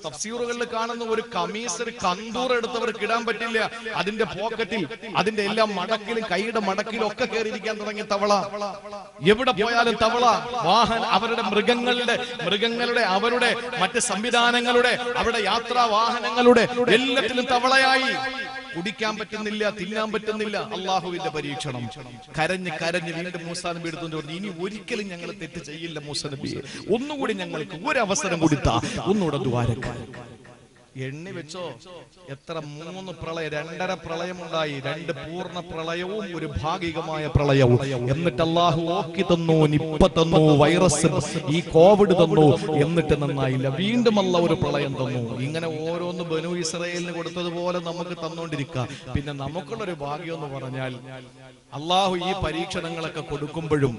തഫ്സീറുകളിൽ കാണുന്ന ഒരു കമീസ്, ഒരു കന്തൂർ എടുത്തവർക്ക് ഇടാൻ പറ്റില്ല. അതിന്റെ പോക്കറ്റിൽ, അതിന്റെ എല്ലാ മടക്കിലും, കൈയുടെ മടക്കിലും ഒക്കെ കയറിയിരിക്കാൻ തുടങ്ങിയ തവള. എവിടെ പോയാലും തവള. അവരുടെ മൃഗങ്ങളുടെ അവരുടെ മറ്റ് സംവിധാനങ്ങളുടെ, അവരുടെ യാത്രാ വാഹനങ്ങളുടെ എല്ലാത്തിലും തവളയായി. കുടിക്കാൻ പറ്റുന്നില്ല, തിന്നാൻ പറ്റുന്നില്ല. അള്ളാഹുവിന്റെ പരീക്ഷണം. കരഞ്ഞ് വീണ്ടും മൂസാ നബി എടുത്തുകൊണ്ട് പറഞ്ഞു, ഇനി ഒരിക്കലും ഞങ്ങൾ തെറ്റ് ചെയ്യില്ല മൂസാ നബിയെ, ഒന്നുകൂടി ഞങ്ങൾക്ക് ഒരു അവസരം കൊടുത്താ, ഒന്നുകൂടെ ദ്വാരക്കാൻ. എണ്ണി വെച്ചോ എത്ര? 3 പ്രളയം, 2.5 പ്രളയമുണ്ടായി. 2 പൂർണ്ണ പ്രളയവും ഒരു ഭാഗികമായ പ്രളയവും. എന്നിട്ട് അല്ലാഹു ഓക്കി തന്നു, നിപ്പ തന്നു, വൈറസ്, ഈ കോവിഡ് തന്നു. എന്നിട്ട് നന്നായില്ല, വീണ്ടും അല്ലാഹു ഒരു പ്രളയം തന്നു. ഇങ്ങനെ ഓരോന്ന് ബനൂ ഇസ്രായേലിന് കൊടുത്തതുപോലെ നമുക്ക് തന്നോണ്ടിരിക്കുക. പിന്നെ നമുക്കുള്ളൊരു ഭാഗ്യം എന്ന് പറഞ്ഞാൽ അല്ലാഹു ഈ പരീക്ഷണങ്ങളൊക്കെ കൊടുക്കുമ്പോഴും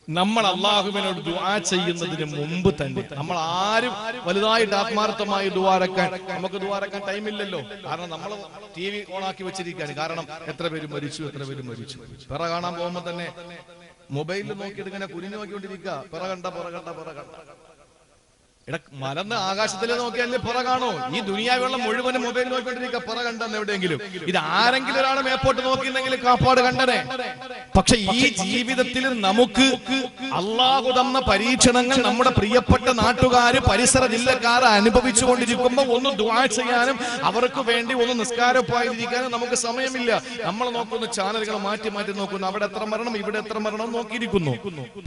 നമ്മൾ അള്ളാഹുവിനോട് ദുആ ചെയ്യുന്നതിന് മുമ്പ് തന്നെ നമ്മൾ ആരും വലുതായിട്ട് ആത്മാർത്ഥമായി ദുആരക്കാൻ നമുക്ക് ദുആരക്കാൻ ടൈമില്ലല്ലോ. കാരണം നമ്മൾ TV ഓണാക്കി വെച്ചിരിക്കുകയാണ്. കാരണം എത്ര പേര് മരിച്ചു, എത്ര പേര് മരിച്ചു. പിറ കാണാൻ പോകുമ്പോ തന്നെ മൊബൈലിൽ നോക്കിയിട്ട് ഇങ്ങനെ കുനിഞ്ഞു നോക്കിക്കൊണ്ടിരിക്കുക. പിറ കണ്ട മലന്ന് ആകാശത്തിൽ നോക്കിയാലേ പിറ കാണോ? ഈ ദുനിയാവുള്ള മുഴുവനും മൊബൈൽ നോക്കിക്കൊണ്ടിരിക്കുക. പിറ കണ്ടെന്ന് എവിടെയെങ്കിലും ഇത് ആരെങ്കിലും ഒരാൾ മേപ്പോട്ട് നോക്കിയിരുന്നെങ്കിൽ കാപ്പാട് കണ്ടനെ. പക്ഷെ ഈ ജീവിതത്തിൽ നമുക്ക് അള്ളാഹു തന്ന പരീക്ഷണങ്ങൾ നമ്മുടെ പ്രിയപ്പെട്ട നാട്ടുകാര് പരിസര ജില്ലക്കാർ അനുഭവിച്ചു കൊണ്ടിരിക്കുമ്പോൾ ഒന്ന് ദുആ ചെയ്യാനും അവർക്ക് വേണ്ടി ഒന്ന് നിസ്കാരപ്പായിരിക്കാനും നമുക്ക് സമയമില്ല. നമ്മൾ നോക്കുന്ന ചാനലുകൾ മാറ്റി മാറ്റി നോക്കുന്നു. അവിടെ എത്ര മരണം, ഇവിടെ എത്ര മരണം നോക്കിയിരിക്കുന്നു.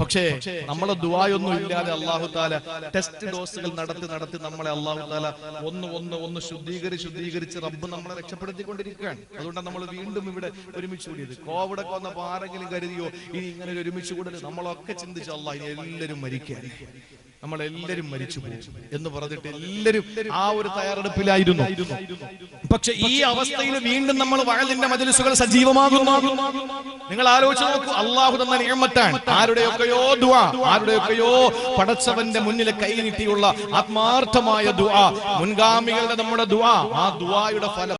പക്ഷേ നമ്മളെ ദുആയൊന്നും ഇല്ലാതെ അള്ളാഹു താല ടെസ്റ്റ് ഡോസുകൾ നടത്തി നമ്മളെ അള്ളാഹു താല ഒന്ന് ശുദ്ധീകരിച്ച് റബ്ബ് നമ്മളെ രക്ഷപ്പെടുത്തിക്കൊണ്ടിരിക്കുകയാണ്. അതുകൊണ്ടാണ് നമ്മൾ വീണ്ടും ഇവിടെ ഒരുമിച്ച് കൂടിയത്. കോവിഡ് ഒക്കെ വന്നപ്പോ ആരെങ്കിലും കരുതിയോ ഇനി ഇങ്ങനെ ഒരു ഒരുമിച്ച് കൂടല്? നമ്മളൊക്കെ ചിന്തിച്ചു അള്ളാഹ് ഇനി എല്ലാവരും മരിക്കാൻ, നമ്മളെല്ലാരും മരിച്ചു പോകും എന്ന് പറഞ്ഞിട്ട് എല്ലാവരും ആ ഒരു തയ്യാറെടുപ്പിലായിരുന്നു. പക്ഷെ ഈ അവസ്ഥയിൽ വീണ്ടും നമ്മൾ വഅലിന്റെ മജ്‌ലിസുകൾ സജീവമാകുന്നു. നിങ്ങൾ ആലോചിച്ച് നോക്കൂ, അള്ളാഹു തന്ന നിഅമത്താണ്. ആരുടെയൊക്കെയോ ദുആ, ആരുടെയൊക്കെയോ പടച്ചവന്റെ മുന്നിൽ കൈനീട്ടിയുള്ള ആത്മാർത്ഥമായ ദുആ, മുൻഗാമികളുടെ നമ്മുടെ ദുആ, ആ ദുആയുടെ ഫലം